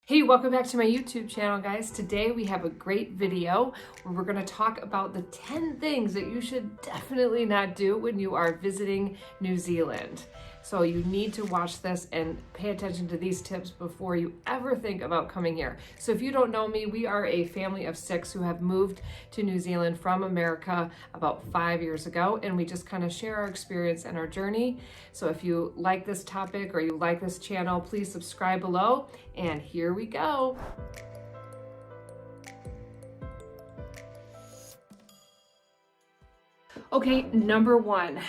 Hey, welcome back to my YouTube channel, guys. Today we have a great video where we're going to talk about the 10 things that you should definitely not do when you are visiting New Zealand. So you need to watch this and pay attention to these tips before you ever think about coming here. So if you don't know me, we are a family of 6 who have moved to New Zealand from America about 5 years ago, and we just kind of share our experience and our journey. So if you like this topic or you like this channel, please subscribe below, and here we go. Okay, number 1,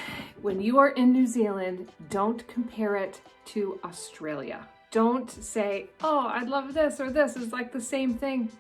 when you are in New Zealand, don't compare it to Australia. Don't say, oh, I love this or this is like the same thing.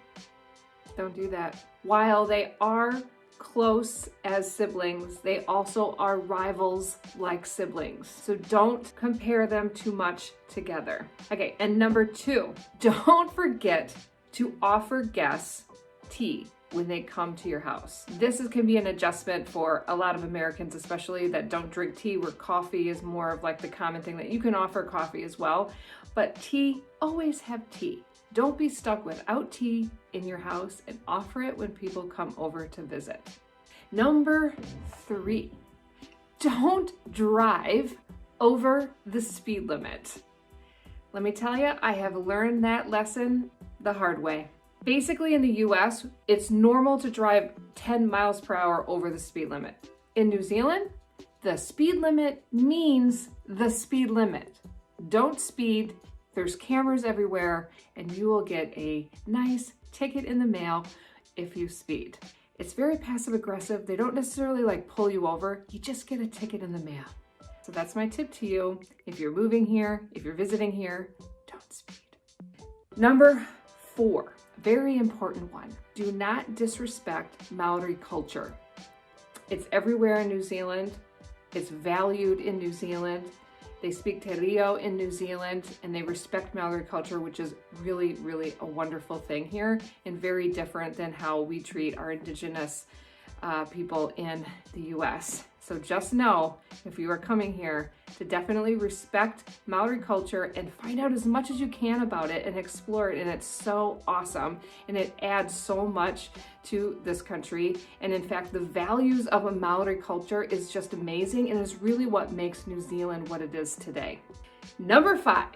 Don't do that. While they are close as siblings, they also are rivals like siblings. So don't compare them too much together. Okay, and number 2, don't forget to offer guests tea when they come to your house. This can be an adjustment for a lot of Americans, especially that don't drink tea, where coffee is more of like the common thing that you can offer coffee as well. But tea, always have tea. Don't be stuck without tea in your house, and offer it when people come over to visit. Number 3, don't drive over the speed limit. Let me tell you, I have learned that lesson the hard way. Basically, in the US, it's normal to drive 10 miles per hour over the speed limit. In New Zealand, the speed limit means the speed limit. Don't speed. There's cameras everywhere, and you will get a nice ticket in the mail if you speed. It's very passive aggressive. They don't necessarily like pull you over. You just get a ticket in the mail. So that's my tip to you. If you're moving here, if you're visiting here, don't speed. Number 4. Very important one. Do not disrespect Maori culture. It's everywhere in New Zealand. It's valued in New Zealand. They speak Te Reo in New Zealand, and they respect Maori culture, which is really, really a wonderful thing here, and very different than how we treat our indigenous people in the US. So just know, if you are coming here, to definitely respect Maori culture and find out as much as you can about it and explore it. And it's so awesome, and it adds so much to this country. And in fact, the values of a Maori culture is just amazing, and is really what makes New Zealand what it is today. Number 5,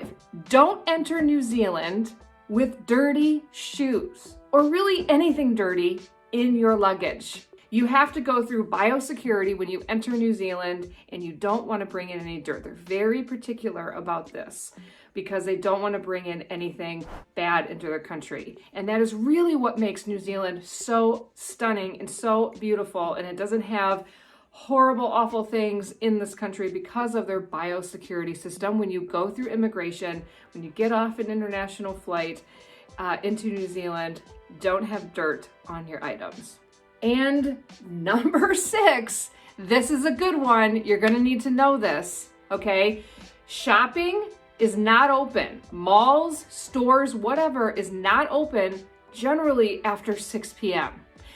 don't enter New Zealand with dirty shoes, or really anything dirty in your luggage. You have to go through biosecurity when you enter New Zealand, and you don't want to bring in any dirt. They're very particular about this because they don't want to bring in anything bad into their country. And that is really what makes New Zealand so stunning and so beautiful. And it doesn't have horrible, awful things in this country because of their biosecurity system. When you go through immigration, when you get off an international flight into New Zealand, don't have dirt on your items. And number 6, this is a good one. You're gonna need to know this, okay? Shopping is not open. Malls, stores, whatever is not open generally after 6 p.m.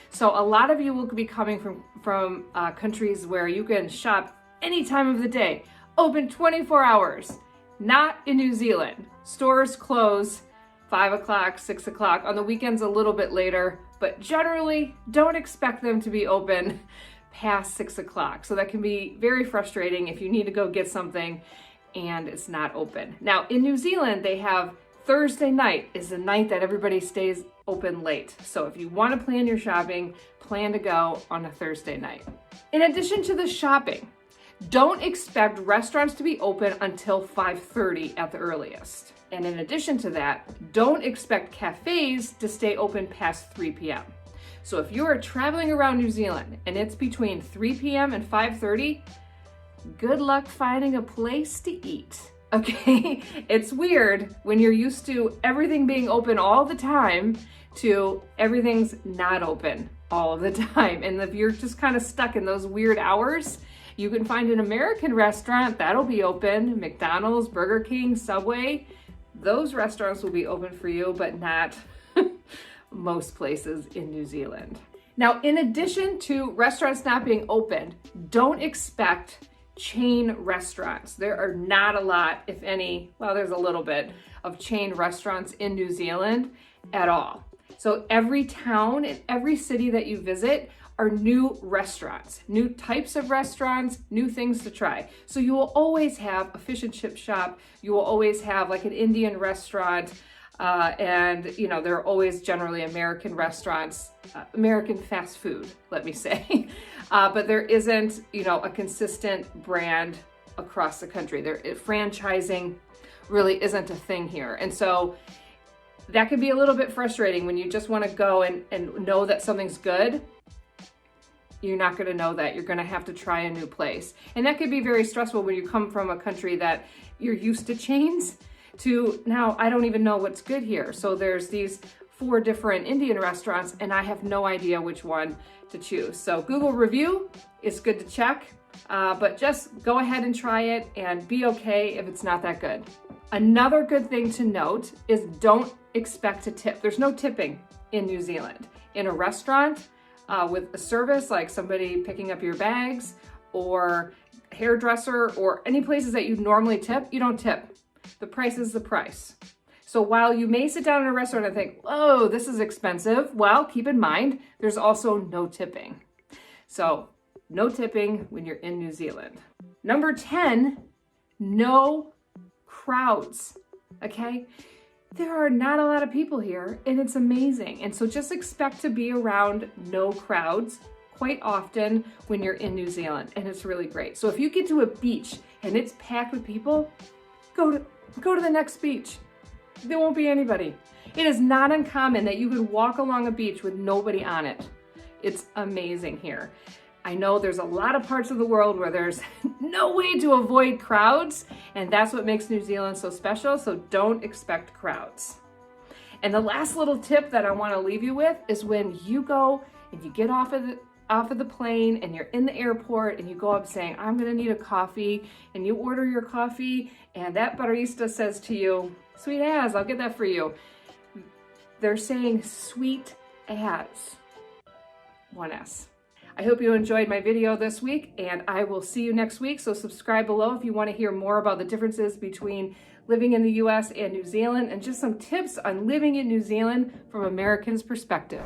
So a lot of you will be coming from countries where you can shop any time of the day, open 24 hours. Not in New Zealand. Stores close 5 o'clock, 6 o'clock, on the weekends a little bit later, but generally don't expect them to be open past 6 o'clock. So that can be very frustrating if you need to go get something and it's not open. Now in New Zealand, they have Thursday night is the night that everybody stays open late. So if you want to plan your shopping, plan to go on a Thursday night. In addition to the shopping, don't expect restaurants to be open until 5:30 at the earliest. And in addition to that, don't expect cafes to stay open past 3 p.m. So if you are traveling around New Zealand and it's between 3 p.m. and 5:30, good luck finding a place to eat, okay? It's weird when you're used to everything being open all the time to everything's not open all of the time. And if you're just kind of stuck in those weird hours, you can find an American restaurant that'll be open, McDonald's, Burger King, Subway. Those restaurants will be open for you, but not most places in New Zealand. Now, in addition to restaurants not being open, don't expect chain restaurants. There are not a lot, if any, well, there's a little bit of chain restaurants in New Zealand at all. So every town and every city that you visit are new restaurants, new types of restaurants, new things to try. So you will always have a fish and chip shop. You will always have like an Indian restaurant. And you know, there are always generally American restaurants, American fast food, let me say. But there isn't, you know, a consistent brand across the country. Franchising really isn't a thing here. And so that can be a little bit frustrating when you just want to go and know that something's good. You're not going to know that. You're going to have to try a new place. And that could be very stressful when you come from a country that you're used to chains to now I don't even know what's good here. So there's these 4 different Indian restaurants and I have no idea which one to choose. So Google review is good to check, but just go ahead and try it and be okay if it's not that good. Another good thing to note is don't expect to tip. There's no tipping in New Zealand. In a restaurant, with a service like somebody picking up your bags or hairdresser or any places that you normally tip, you don't tip. The price is the price. So while you may sit down in a restaurant and think, oh, this is expensive, well, keep in mind, there's also no tipping. So no tipping when you're in New Zealand. Number 10, no crowds, okay? There are not a lot of people here and it's amazing. And so just expect to be around no crowds quite often when you're in New Zealand, and it's really great. So if you get to a beach and it's packed with people, go to the next beach. There won't be anybody. It is not uncommon that you could walk along a beach with nobody on it. It's amazing here. I know there's a lot of parts of the world where there's no way to avoid crowds, and that's what makes New Zealand so special, so don't expect crowds. And the last little tip that I want to leave you with is when you go and you get off of the plane and you're in the airport and you go up saying, I'm gonna need a coffee, and you order your coffee and that barista says to you, sweet as, I'll get that for you. They're saying sweet as, 1S. I hope you enjoyed my video this week and I will see you next week. So subscribe below if you want to hear more about the differences between living in the US and New Zealand and just some tips on living in New Zealand from Americans' perspective.